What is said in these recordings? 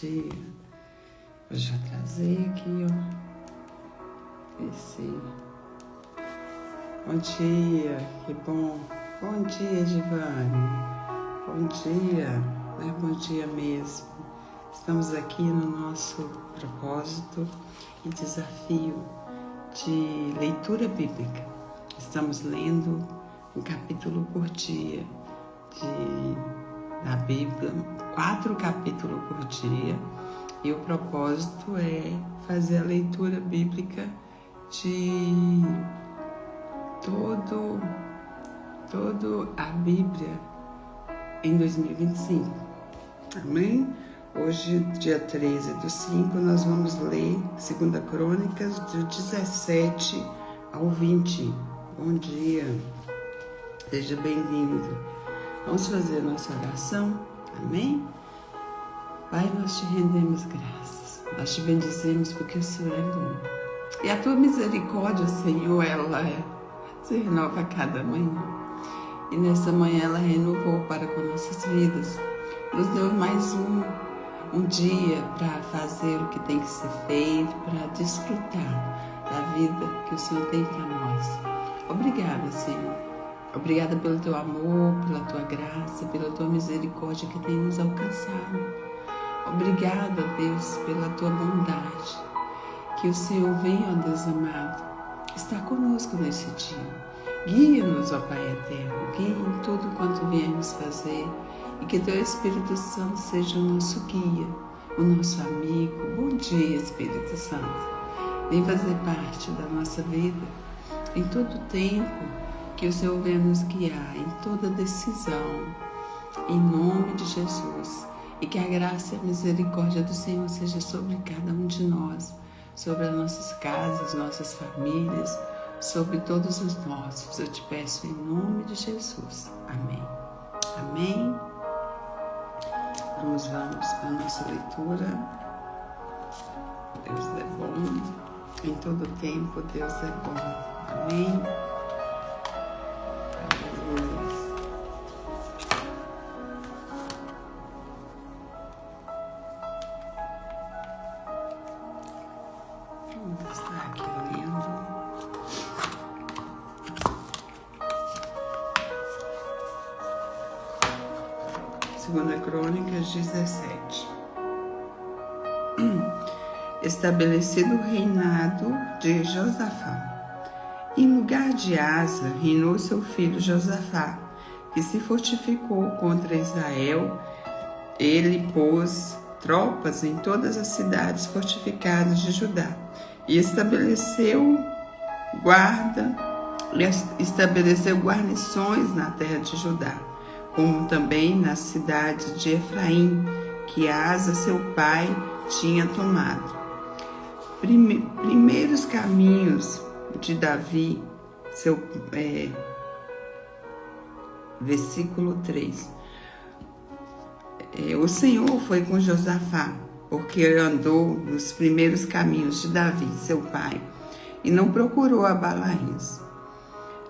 dia. Eu já trazei aqui, ó. Esse. Bom dia, que bom. Bom dia, Divane. Bom dia, não é bom dia mesmo. Estamos aqui no nosso propósito e desafio de leitura bíblica. Estamos lendo um capítulo por dia da Bíblia, 4 capítulos por dia, e o propósito é fazer a leitura bíblica de todo a Bíblia em 2025. Amém? Hoje, dia 13/5, nós vamos ler 2 Crônicas, do 17 ao 20. Bom dia, seja bem-vindo. Vamos fazer a nossa oração, amém? Pai, nós te rendemos graças, nós te bendizemos porque o Senhor é bom. E a tua misericórdia, Senhor, ela se renova a cada manhã. E nessa manhã ela renovou para com nossas vidas. Nos deu mais um dia para fazer o que tem que ser feito, para desfrutar da vida que o Senhor tem para nós. Obrigada, Senhor. Obrigada pelo teu amor, pela tua graça, pela tua misericórdia que tem nos alcançado. Obrigada, Deus, pela tua bondade. Que o Senhor venha, ó Deus amado, estar conosco nesse dia. Guia-nos, ó Pai eterno, guia em tudo quanto viemos fazer e que teu Espírito Santo seja o nosso guia, o nosso amigo. Bom dia, Espírito Santo. Vem fazer parte da nossa vida em todo tempo. Que o Senhor venha nos guiar em toda decisão, em nome de Jesus. E que a graça e a misericórdia do Senhor seja sobre cada um de nós, sobre as nossas casas, nossas famílias, sobre todos os nossos. Eu te peço em nome de Jesus. Amém. Amém. Vamos para a nossa leitura. Deus é bom. Em todo tempo, Deus é bom. Amém. Vamos estar aqui lendo. Segunda Crônicas 17. Estabelecido o reinado de Josafá. Em lugar de Asa, reinou seu filho Josafá, que se fortificou contra Israel. Ele pôs tropas em todas as cidades fortificadas de Judá e estabeleceu guarnições na terra de Judá, como também nas cidades de Efraim, que Asa, seu pai, tinha tomado. Primeiros caminhos de Davi, versículo 3. O Senhor foi com Josafá, porque andou nos primeiros caminhos de Davi, seu pai, e não procurou a Balaíns.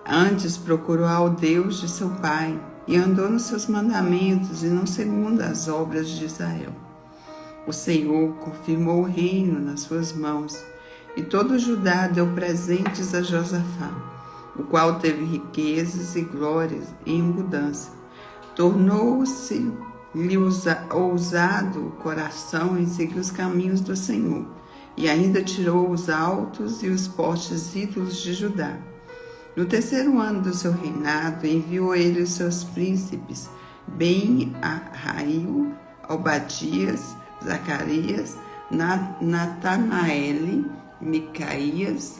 Antes procurou ao Deus de seu pai, e andou nos seus mandamentos, e não segundo as obras de Israel. O Senhor confirmou o reino nas suas mãos, e todo Judá deu presentes a Josafá, o qual teve riquezas e glórias em abundância. Tornou-se-lhe ousado o coração em seguir os caminhos do Senhor, e ainda tirou os altos e os fortes ídolos de Judá. No 3º ano do seu reinado, enviou ele os seus príncipes, Ben-Ahaio, Obadias, Zacarias, Natanael e Micaías,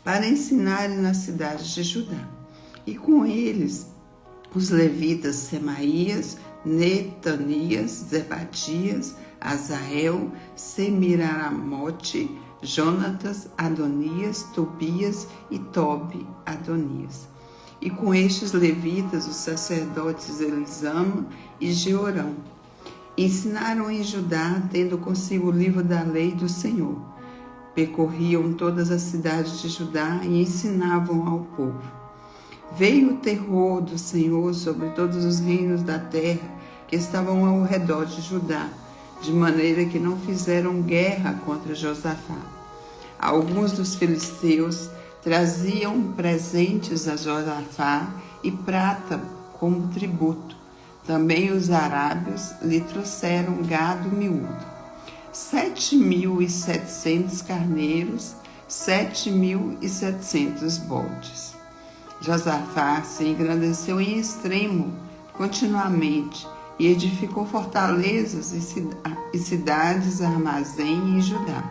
para ensinarem nas cidades de Judá. E com eles os levitas Semaías, Netanias, Zebadias, Azael, Semiramote, Jonatas, Adonias, Tobias e Tobi Adonias. E com estes levitas os sacerdotes Elisama e Jeorão. Ensinaram em Judá, tendo consigo o livro da lei do Senhor. Percorriam todas as cidades de Judá e ensinavam ao povo. Veio o terror do Senhor sobre todos os reinos da terra que estavam ao redor de Judá, de maneira que não fizeram guerra contra Josafá. Alguns dos filisteus traziam presentes a Josafá e prata como tributo. Também os arábios lhe trouxeram gado miúdo, 7.700 carneiros, 7.700 bodes. Josafá se engrandeceu em extremo continuamente e edificou fortalezas e cidades armazém em Judá.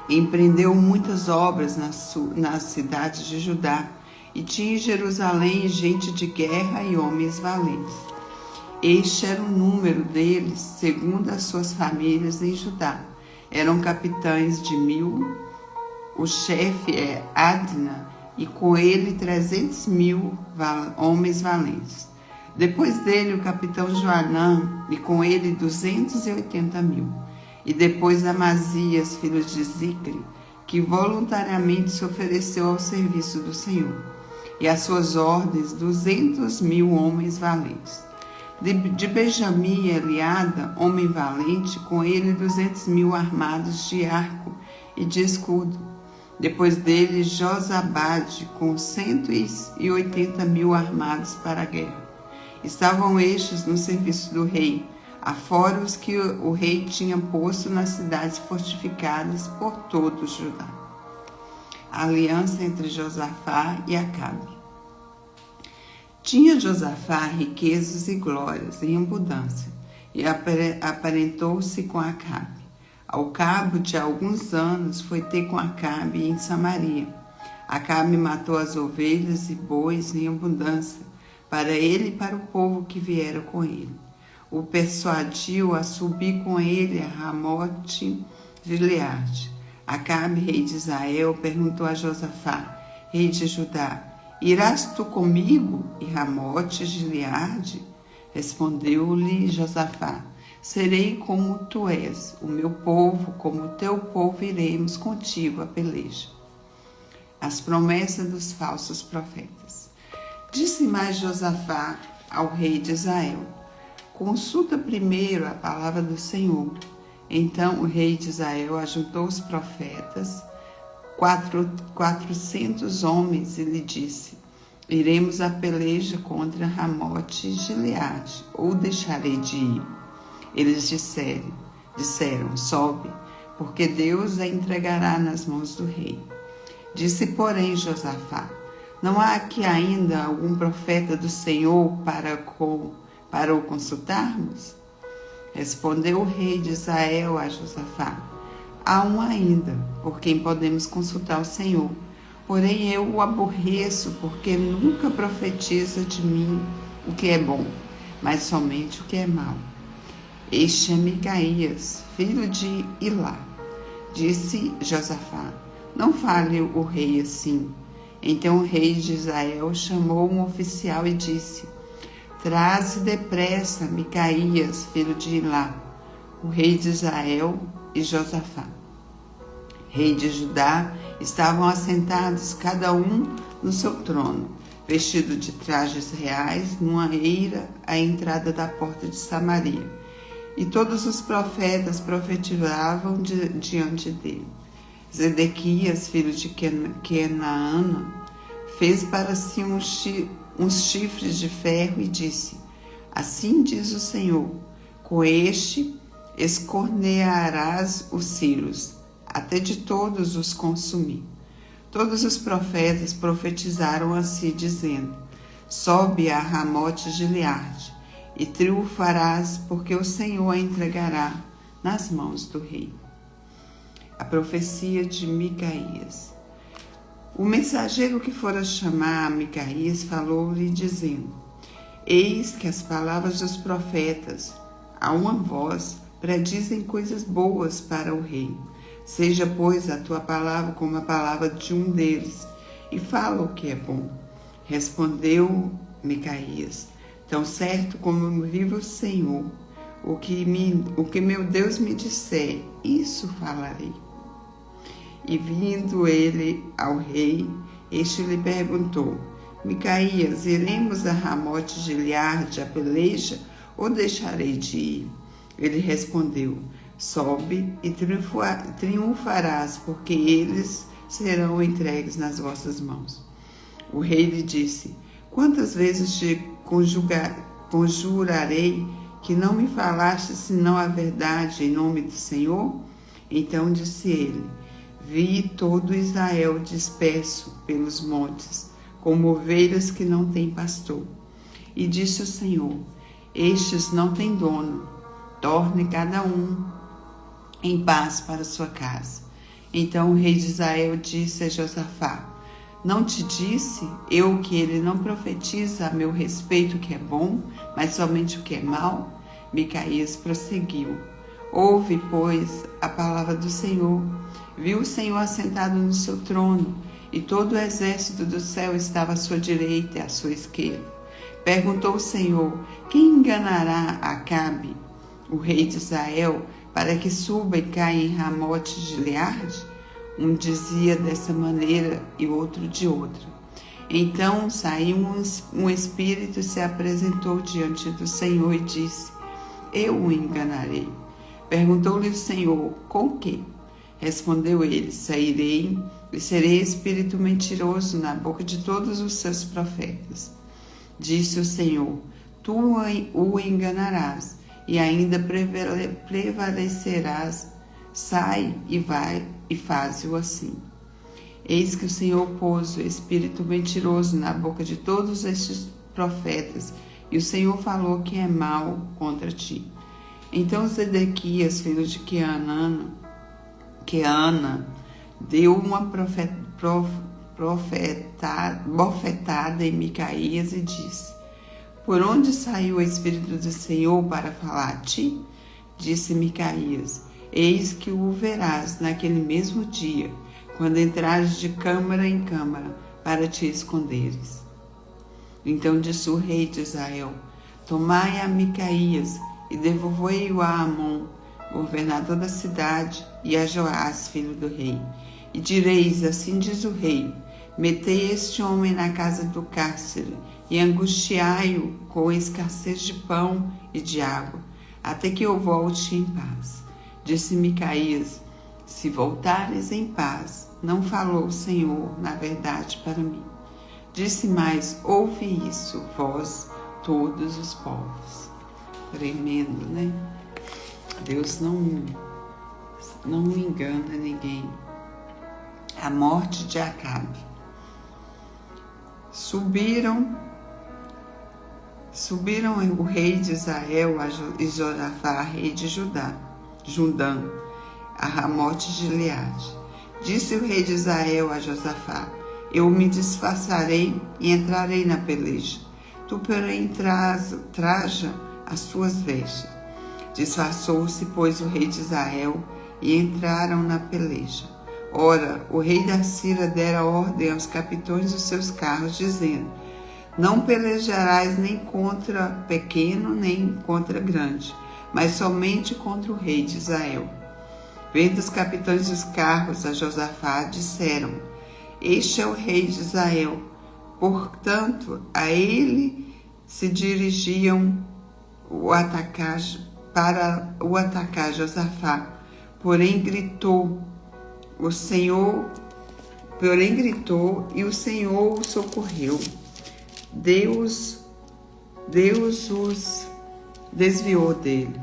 Empreendeu muitas obras nas cidades de Judá e tinha em Jerusalém gente de guerra e homens valentes. Este era o número deles, segundo as suas famílias em Judá. Eram capitães de 1.000, o chefe é Adna, e com ele 300.000 homens valentes. Depois dele o capitão Joanã, e com ele 280.000. E depois Amazias, filho de Zicre, que voluntariamente se ofereceu ao serviço do Senhor. E às suas ordens 200.000 homens valentes. De Benjamim, Eliada, homem valente, com ele 200.000 armados de arco e de escudo. Depois dele, Josabade, com 180.000 armados para a guerra. Estavam estes no serviço do rei, afora os que o rei tinha posto nas cidades fortificadas por todo o Judá. A aliança entre Josafá e Acabe. Tinha Josafá riquezas e glórias em abundância, e aparentou-se com Acabe. Ao cabo de alguns anos, foi ter com Acabe em Samaria. Acabe matou as ovelhas e bois em abundância, para ele e para o povo que viera com ele. O persuadiu a subir com ele a Ramote Gileade. Acabe, rei de Israel, perguntou a Josafá, rei de Judá: irás tu comigo e Ramote Gileade? Respondeu-lhe Josafá: serei como tu és, o meu povo como o teu povo, iremos contigo a peleja. As promessas dos falsos profetas. Disse mais Josafá ao rei de Israel: consulta primeiro a palavra do Senhor. Então o rei de Israel ajuntou os profetas, 400 homens, e lhe disse: iremos à peleja contra Ramote Gileade, ou deixarei de ir? Eles disseram: sobe, porque Deus a entregará nas mãos do rei. Disse, porém, Josafá: não há aqui ainda algum profeta do Senhor para o consultarmos? Respondeu o rei de Israel a Josafá: há um ainda, por quem podemos consultar o Senhor. Porém eu o aborreço, porque nunca profetiza de mim o que é bom, mas somente o que é mau. Este é Micaías, filho de Ilá. Disse Josafá: não fale o rei assim. Então o rei de Israel chamou um oficial e disse: traze depressa Micaías, filho de Ilá, o rei de Israel, e Josafá, rei de Judá, estavam assentados cada um no seu trono, vestido de trajes reais, numa eira à entrada da porta de Samaria. E todos os profetas profetizavam diante dele. Zedequias, filho de Kenaana, fez para si uns chifres de ferro e disse: assim diz o Senhor, com este escornearás os círios, até de todos os consumir. Todos os profetas profetizaram assim, dizendo: sobe a Ramote Gileade, e triunfarás, porque o Senhor a entregará nas mãos do rei. A profecia de Micaías. O mensageiro que fora chamar Micaías falou-lhe, dizendo: eis que as palavras dos profetas, a uma voz, predizem coisas boas para o rei. Seja, pois, a tua palavra como a palavra de um deles, e fala o que é bom. Respondeu Micaías: tão certo como vive o Senhor, o que meu Deus me disser, isso falarei. E vindo ele ao rei, este lhe perguntou: Micaías, iremos a Ramote Gileade a peleja, ou deixarei de ir? Ele respondeu: sobe e triunfarás, porque eles serão entregues nas vossas mãos. O rei lhe disse: quantas vezes te conjurarei que não me falaste senão a verdade em nome do Senhor? Então disse ele: vi todo Israel disperso pelos montes, como ovelhas que não têm pastor. E disse o Senhor: estes não têm dono, torne cada um em paz para sua casa. Então o rei de Israel disse a Josafá: não te disse eu que ele não profetiza a meu respeito o que é bom, mas somente o que é mal? Micaías prosseguiu: ouve, pois, a palavra do Senhor. Viu o Senhor assentado no seu trono, e todo o exército do céu estava à sua direita e à sua esquerda. Perguntou o Senhor: quem enganará Acabe, o rei de Israel, para que suba e caia em Ramote de Gileade? Um dizia dessa maneira e outro de outra. Então saiu um espírito e se apresentou diante do Senhor e disse: eu o enganarei. Perguntou-lhe o Senhor: com que? Respondeu ele: sairei e serei espírito mentiroso na boca de todos os seus profetas. Disse o Senhor: tu o enganarás e ainda prevalecerás. Sai e vai e faze-o assim. Eis que o Senhor pôs o espírito mentiroso na boca de todos estes profetas, e o Senhor falou que é mal contra ti. Então Zedequias, filho de Queana, deu uma bofetada em Micaías e disse: por onde saiu o Espírito do Senhor para falar a ti? Disse Micaías: eis que o verás naquele mesmo dia, quando entrares de câmara em câmara, para te esconderes. Então disse o rei de Israel: tomai a Micaías e devolvei-o a Amon, governador da cidade, e a Joás, filho do rei. E direis: assim diz o rei: metei este homem na casa do cárcere e angustiai-o com escassez de pão e de água, até que eu volte em paz. Disse Micaías: se voltares em paz, não falou o Senhor na verdade para mim. Disse mais: ouve isso, vós, todos os povos. Tremendo, né? Deus não engana ninguém. A morte de Acabe. Subiram o rei de Israel e Josafá, rei de Judá, a Ramote de Gileade. Disse o rei de Israel a Josafá: eu me disfarçarei e entrarei na peleja. Tu, porém, traja as suas vestes. Disfarçou-se, pois, o rei de Israel e entraram na peleja. Ora, o rei da Síria dera ordem aos capitães dos seus carros, dizendo: não pelejarás nem contra pequeno, nem contra grande, mas somente contra o rei de Israel. Vendo os capitães dos carros a Josafá, disseram: este é o rei de Israel. Portanto, a ele se dirigiam para o atacar Josafá. Porém gritou e o Senhor o socorreu. Deus os desviou dele.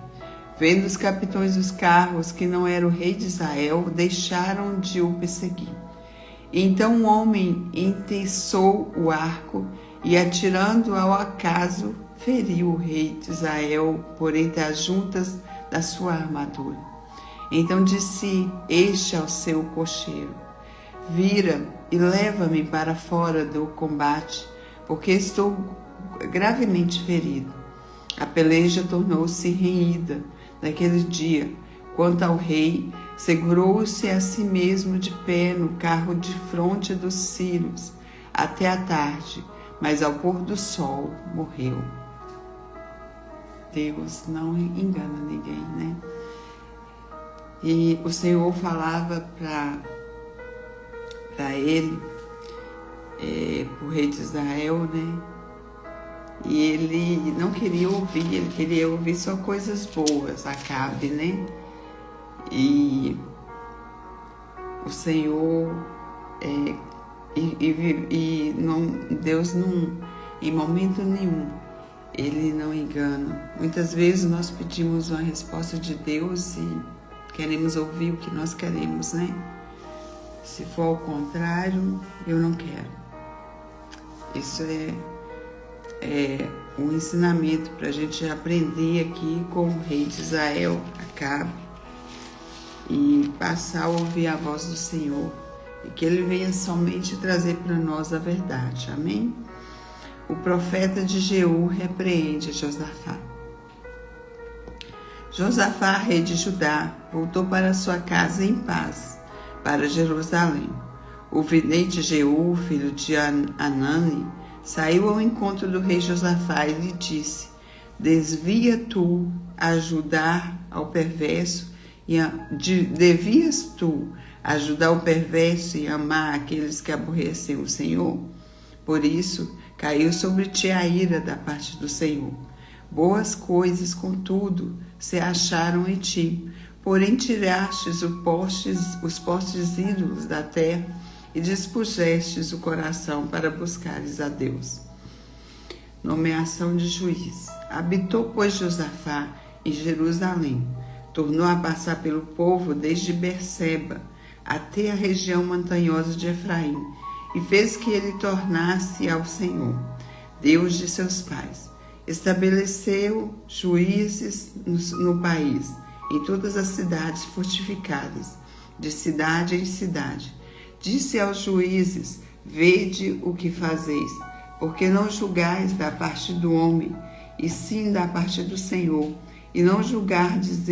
Vendo os capitães dos carros que não era o rei de Israel, deixaram de o perseguir. Então um homem entiçou o arco e, atirando ao acaso, feriu o rei de Israel por entre as juntas da sua armadura. Então disse este ao seu cocheiro: vira e leva-me para fora do combate, porque estou gravemente ferido. A peleja tornou-se renhida naquele dia. Quanto ao rei, segurou-se a si mesmo de pé no carro de fronte dos sírios até a tarde, mas ao pôr do sol morreu. Deus não engana ninguém, né? E o Senhor falava para ele, pro rei de Israel, né? E ele não queria ouvir, ele queria ouvir só coisas boas, Acabe, né? E o Senhor, Deus não, em momento nenhum, Ele não engana. Muitas vezes nós pedimos uma resposta de Deus e queremos ouvir o que nós queremos, né? Se for ao contrário, eu não quero. Isso é um ensinamento para a gente aprender aqui com o rei de Israel, Acabe, e passar a ouvir a voz do Senhor e que Ele venha somente trazer para nós a verdade. Amém? O profeta de Jeú repreende Josafá. Josafá, rei de Judá, voltou para sua casa em paz, para Jerusalém. O vidente Jeú, filho de Anani, saiu ao encontro do rei Josafá e lhe disse: devias tu ajudar o perverso e amar aqueles que aborrecem o Senhor? Por isso, caiu sobre ti a ira da parte do Senhor. Boas coisas, contudo, se acharam em ti, porém tirastes os postes ídolos da terra e dispusestes o coração para buscares a Deus. Nomeação de juiz. Habitou, pois, Josafá em Jerusalém. Tornou a passar pelo povo desde Berseba até a região montanhosa de Efraim, e fez que ele tornasse ao Senhor, Deus de seus pais. Estabeleceu juízes no país, em todas as cidades fortificadas, de cidade em cidade. Disse aos juízes: vede o que fazeis, porque não julgais da parte do homem, e sim da parte do Senhor, e não julgardes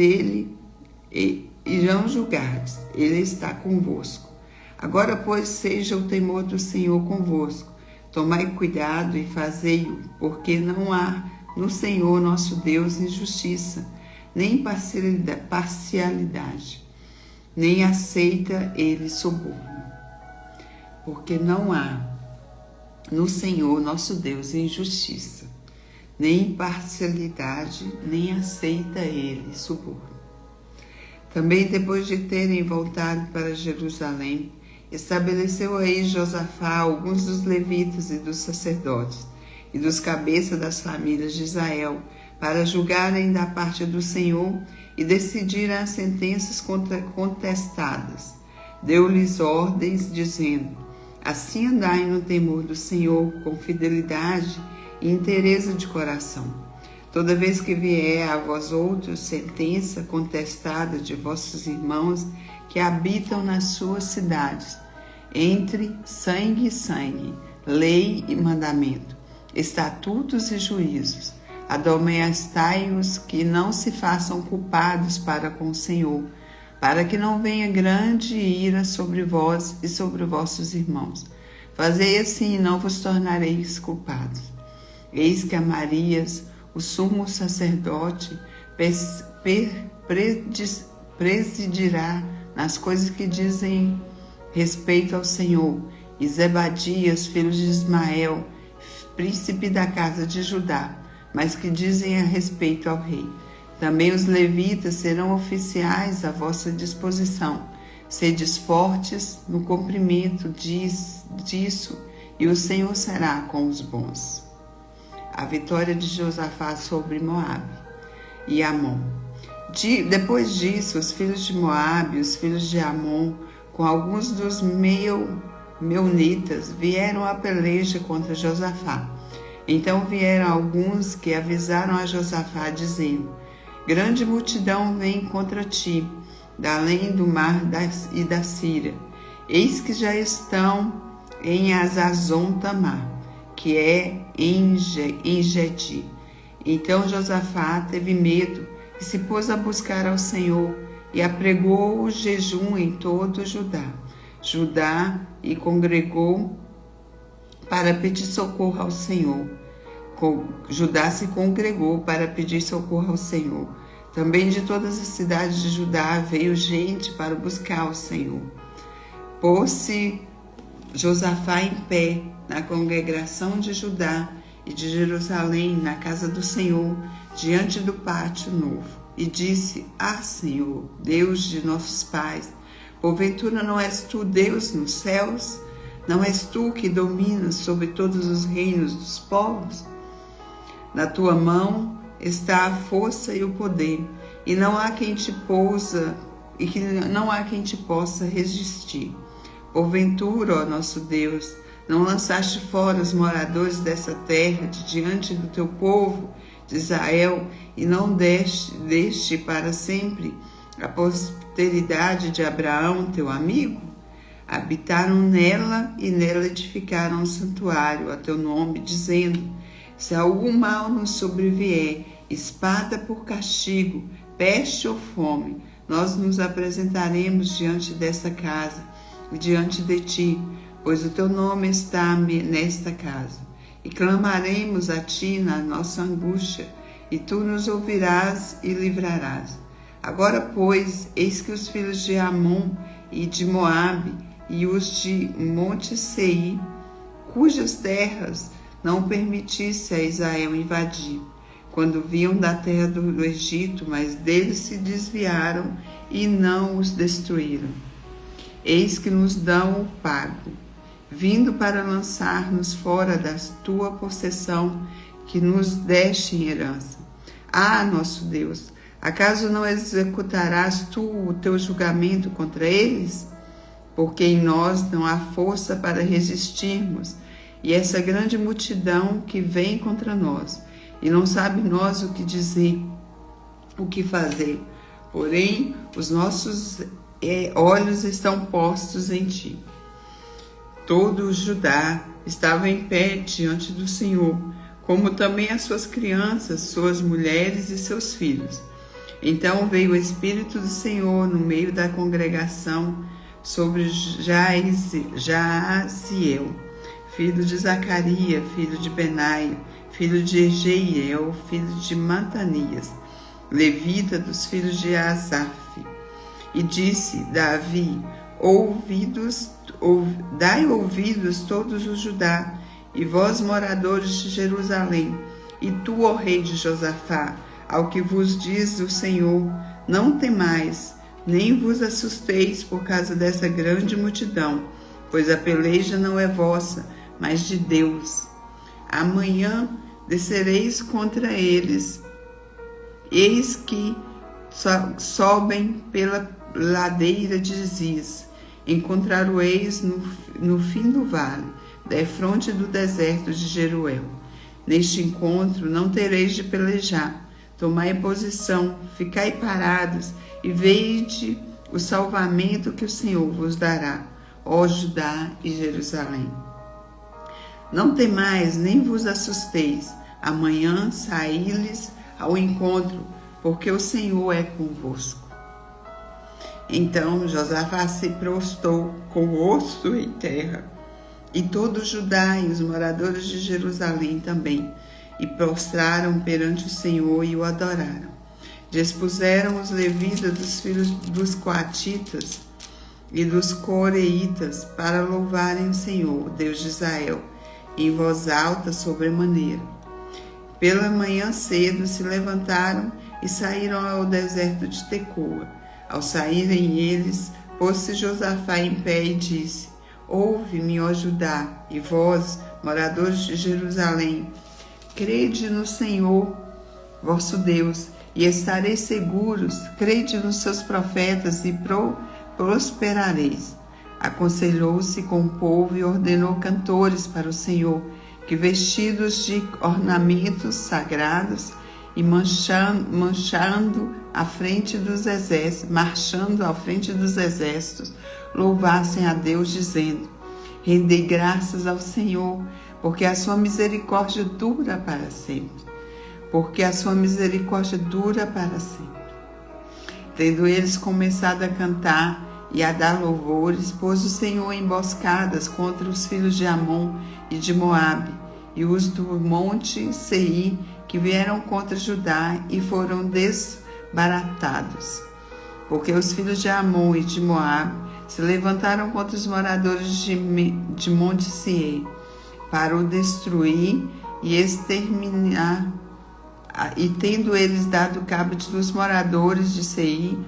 ele está convosco. Agora, pois, seja o temor do Senhor convosco. Tomai cuidado e fazei-o, porque não há no Senhor nosso Deus injustiça, nem parcialidade, nem aceita ele suborno. Porque não há no Senhor nosso Deus injustiça, nem parcialidade, nem aceita ele suborno. Também, depois de terem voltado para Jerusalém, estabeleceu aí Josafá alguns dos levitas e dos sacerdotes e dos cabeças das famílias de Israel para julgarem da parte do Senhor e decidirem as sentenças contestadas. Deu-lhes ordens, dizendo: assim andai no temor do Senhor com fidelidade e inteireza de coração. Toda vez que vier a vós outros sentença contestada de vossos irmãos que habitam nas suas cidades, entre sangue e sangue, lei e mandamento, estatutos e juízos, admoestai-os que não se façam culpados para com o Senhor, para que não venha grande ira sobre vós e sobre vossos irmãos. Fazei assim e não vos tornareis culpados. Eis que Amarias, o sumo sacerdote, presidirá nas coisas que dizem respeito ao Senhor, e Zebadias, filho de Ismael, príncipe da casa de Judá, mas que dizem a respeito ao rei. Também os levitas serão oficiais à vossa disposição. Sedes fortes no cumprimento disso, e o Senhor será com os bons. A vitória de Josafá sobre Moabe e Amon. Depois disso, os filhos de Moabe e os filhos de Amon, com alguns dos meunitas, vieram à peleja contra Josafá. Então vieram alguns que avisaram a Josafá, dizendo: grande multidão vem contra ti, da além do mar e da Síria. Eis que já estão em Azazon Tamar, que é em Gedi. Então Josafá teve medo e se pôs a buscar ao Senhor e apregou o jejum em todo Judá e congregou para pedir socorro ao Senhor. Judá se congregou para pedir socorro ao Senhor. Também de todas as cidades de Judá veio gente para buscar o Senhor. Pôs-se Josafá em pé na congregação de Judá e de Jerusalém na casa do Senhor, diante do pátio novo. E disse: Ah, Senhor, Deus de nossos pais, porventura não és tu Deus nos céus? Não és tu que dominas sobre todos os reinos dos povos? Na tua mão está a força e o poder, e não há quem te possa resistir. Porventura, ó nosso Deus, não lançaste fora os moradores dessa terra de diante do teu povo de Israel, e não deste para sempre a posteridade de Abraão, teu amigo? Habitaram nela e nela edificaram um santuário a teu nome, dizendo: se algum mal nos sobrevier, espada por castigo, peste ou fome, nós nos apresentaremos diante desta casa e diante de ti, pois o teu nome está nesta casa. E clamaremos a ti na nossa angústia, e tu nos ouvirás e livrarás. Agora, pois, eis que os filhos de Amon e de Moabe e os de Monte Seir, cujas terras não permitisse a Israel invadir, quando vinham da terra do Egito, mas deles se desviaram e não os destruíram. Eis que nos dão o pago, vindo para lançar-nos fora da tua possessão, que nos deste em herança. Ah, nosso Deus, acaso não executarás tu o teu julgamento contra eles? Porque em nós não há força para resistirmos, e essa grande multidão que vem contra nós, e não sabe nós o que dizer, o que fazer. Porém, os nossos olhos estão postos em ti. Todo o Judá estava em pé diante do Senhor, como também as suas crianças, suas mulheres e seus filhos. Então veio o Espírito do Senhor no meio da congregação sobre Jaaziel, filho de Zacarias, filho de Benaia, filho de Jeiel, filho de Matanias, levita dos filhos de Asaf. E disse Davi: dai ouvidos todos os Judá, e vós moradores de Jerusalém, e tu, ó rei de Josafá, ao que vos diz o Senhor: não temais, nem vos assusteis por causa dessa grande multidão, pois a peleja não é vossa, mas de Deus. Amanhã descereis contra eles, eis que sobem pela ladeira de Ziz, encontrar-o-eis no fim do vale, defronte do deserto de Jeruel. Neste encontro não tereis de pelejar, tomai posição, ficai parados e veide o salvamento que o Senhor vos dará, ó Judá e Jerusalém. Não temais, nem vos assusteis, amanhã saí-lhes ao encontro, porque o Senhor é convosco. Então Josafá se prostrou com o rosto em terra, e todo Judá e os moradores de Jerusalém também, e prostraram perante o Senhor e o adoraram. Dispuseram os levitas dos filhos dos coatitas e dos coreitas para louvarem o Senhor, Deus de Israel, em voz alta sobremaneira. Pela manhã cedo se levantaram e saíram ao deserto de Tecoa. Ao saírem eles, pôs-se Josafá em pé e disse: ouve-me, ó Judá, e vós, moradores de Jerusalém, crede no Senhor, vosso Deus, e estareis seguros, crede nos seus profetas e prosperareis. Aconselhou-se com o povo e ordenou cantores para o Senhor, que vestidos de ornamentos sagrados e marchando à frente dos exércitos, louvassem a Deus, dizendo: rendei graças ao Senhor, porque a sua misericórdia dura para sempre. Porque a sua misericórdia dura para sempre. Tendo eles começado a cantar e a dar louvores, pôs o Senhor emboscadas contra os filhos de Amon e de Moabe, e os do monte Seir, que vieram contra Judá e foram desbaratados. Porque os filhos de Amon e de Moabe se levantaram contra os moradores de monte Seir, para o destruir e exterminar. E tendo eles dado cabo dos moradores de Seir,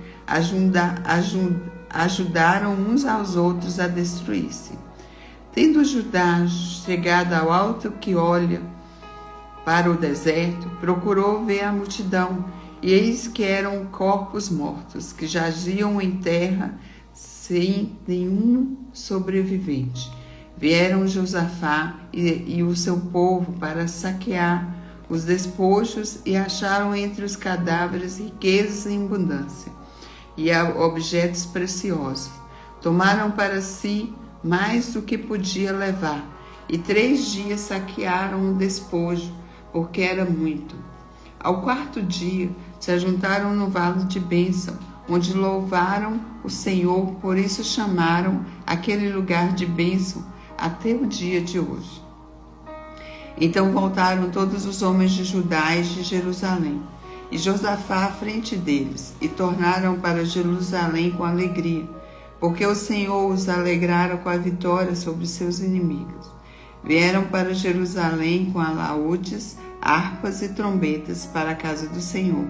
ajudaram uns aos outros a destruir-se. Tendo Judá chegado ao alto que olha para o deserto, procurou ver a multidão, e eis que eram corpos mortos, que jaziam em terra sem nenhum sobrevivente. Vieram Josafá e o seu povo para saquear os despojos e acharam entre os cadáveres riquezas em abundância e objetos preciosos. Tomaram para si mais do que podia levar, e 3 dias saquearam o despojo, porque era muito. Ao 4º dia, se ajuntaram no vale de Bênção, onde louvaram o Senhor, por isso chamaram aquele lugar de bênção até o dia de hoje. Então voltaram todos os homens de Judá e de Jerusalém, e Josafá à frente deles, e tornaram para Jerusalém com alegria, porque o Senhor os alegrara com a vitória sobre seus inimigos. Vieram para Jerusalém com alaúdes, harpas e trombetas para a casa do Senhor.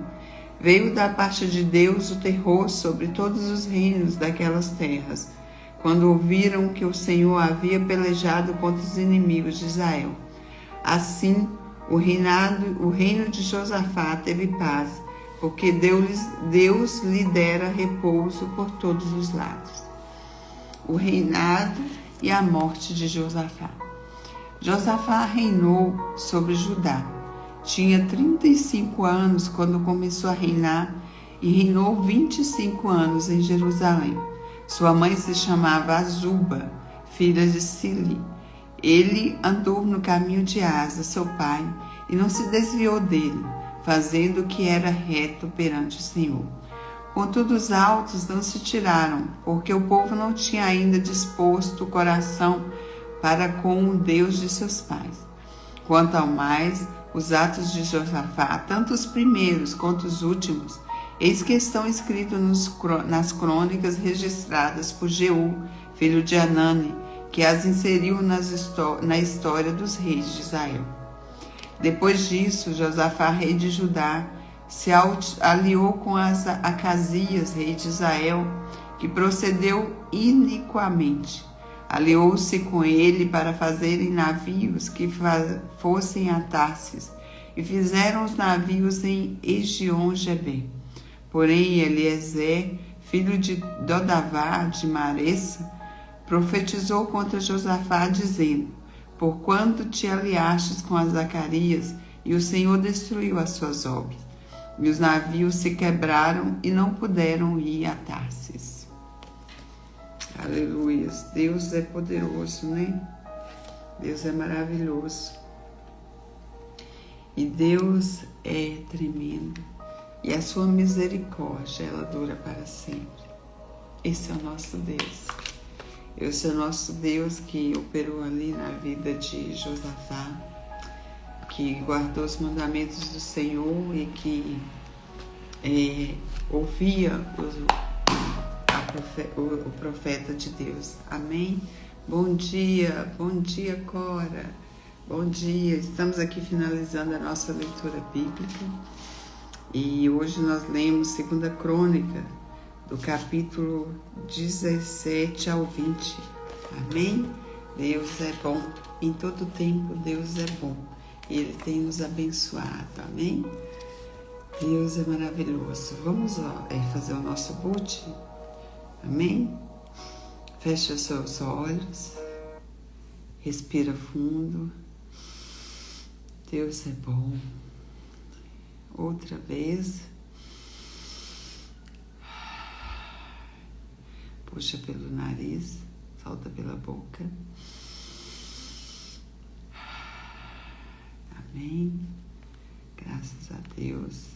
Veio da parte de Deus o terror sobre todos os reinos daquelas terras, quando ouviram que o Senhor havia pelejado contra os inimigos de Israel. Assim, o reino de Josafá teve paz, porque Deus lhe dera repouso por todos os lados. O reinado e a morte de Josafá. Josafá reinou sobre Judá. Tinha 35 anos quando começou a reinar e reinou 25 anos em Jerusalém. Sua mãe se chamava Azuba, filha de Sili. Ele andou no caminho de Asa, seu pai, e não se desviou dele, fazendo o que era reto perante o Senhor. Contudo, os altos não se tiraram, porque o povo não tinha ainda disposto o coração para com o Deus de seus pais. Quanto ao mais, os atos de Josafá, tanto os primeiros quanto os últimos, eis que estão escritos nas crônicas registradas por Jeú, filho de Anani, que as inseriu na história dos reis de Israel. Depois disso, Josafá, rei de Judá, se aliou com Acasias, rei de Israel, que procedeu iniquamente. Aliou-se com ele para fazerem navios que fossem a Tarsis, e fizeram os navios em Egion-Geber. Porém, Eliezer, filho de Dodavá de Maressa, profetizou contra Josafá, dizendo: porquanto te aliastes com Zacarias, e o Senhor destruiu as suas obras. E os navios se quebraram e não puderam ir a Tarsis. Aleluia. Deus é poderoso, né? Deus é maravilhoso. E Deus é tremendo. E a sua misericórdia, ela dura para sempre. Esse é o nosso Deus. Esse é o nosso Deus que operou ali na vida de Josafá, que guardou os mandamentos do Senhor e que ouvia o profeta de Deus. Amém? Bom dia, Cora. Bom dia. Estamos aqui finalizando a nossa leitura bíblica e hoje nós lemos 2 Crônica, do capítulo 17 ao 20. Amém? Deus é bom. Em todo tempo, Deus é bom. Ele tem nos abençoado. Amém? Deus é maravilhoso. Vamos lá, fazer o nosso boot? Amém? Feche os seus olhos. Respira fundo. Deus é bom. Outra vez. Puxa pelo nariz, solta pela boca. Amém. Graças a Deus.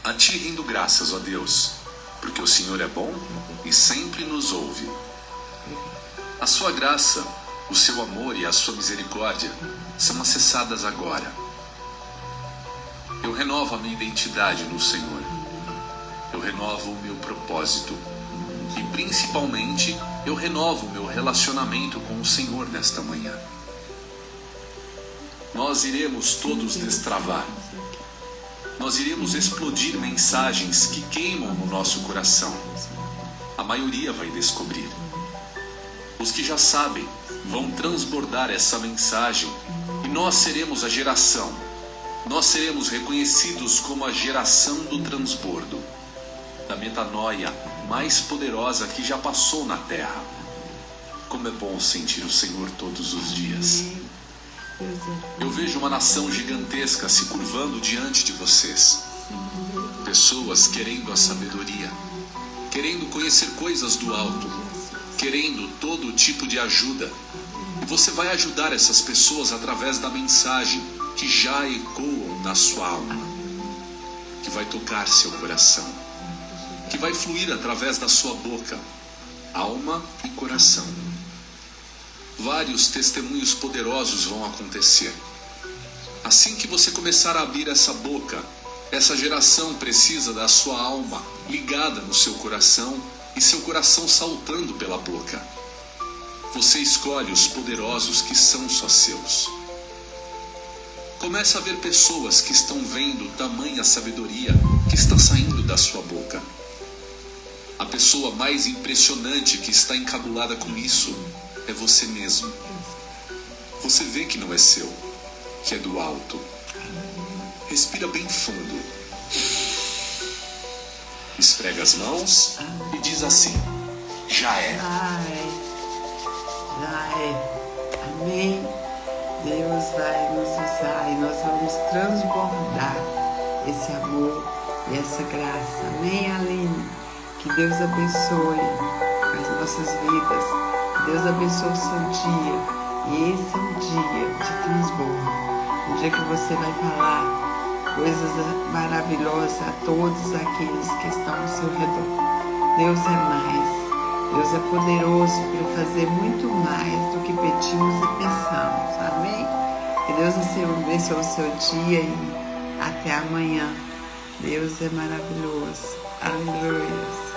A ti rendo graças, ó Deus, porque o Senhor é bom e sempre nos ouve. A sua graça, o seu amor e a sua misericórdia são acessadas agora. Eu renovo a minha identidade no Senhor. Eu renovo o meu propósito. E principalmente, eu renovo o meu relacionamento com o Senhor nesta manhã. nós iremos todos destravar. Nós iremos explodir mensagens que queimam no nosso coração. A maioria vai descobrir. Os que já sabem vão transbordar essa mensagem e nós seremos a geração. Nós seremos reconhecidos como a geração do transbordo, da metanoia mais poderosa que já passou na Terra. Como é bom sentir o Senhor todos os dias. Eu vejo uma nação gigantesca se curvando diante de vocês. Pessoas querendo a sabedoria, querendo conhecer coisas do alto, querendo todo tipo de ajuda. E você vai ajudar essas pessoas através da mensagem que já ecoam na sua alma, que vai tocar seu coração, que vai fluir através da sua boca, alma e coração. Vários testemunhos poderosos vão acontecer. Assim que você começar a abrir essa boca, essa geração precisa da sua alma ligada no seu coração e seu coração saltando pela boca. Você escolhe os poderosos que são só seus. Começa a ver pessoas que estão vendo tamanha sabedoria que está saindo da sua boca. A pessoa mais impressionante que está encabulada com isso é você mesmo. Você vê que não é seu, que é do alto. Respira bem fundo. Esfrega as mãos e diz assim: já é. Já é. Amém. Deus vai nos usar e nós vamos transbordar esse amor e essa graça. Amém, Aline? Que Deus abençoe as nossas vidas. Que Deus abençoe o seu dia. E esse é um dia de transbordo. Um dia que você vai falar coisas maravilhosas a todos aqueles que estão ao seu redor. Deus é mais. Deus é poderoso para fazer muito mais do que pedimos e pensamos. Amém? Que Deus abençoe o seu dia e até amanhã. Deus é maravilhoso. Aleluia.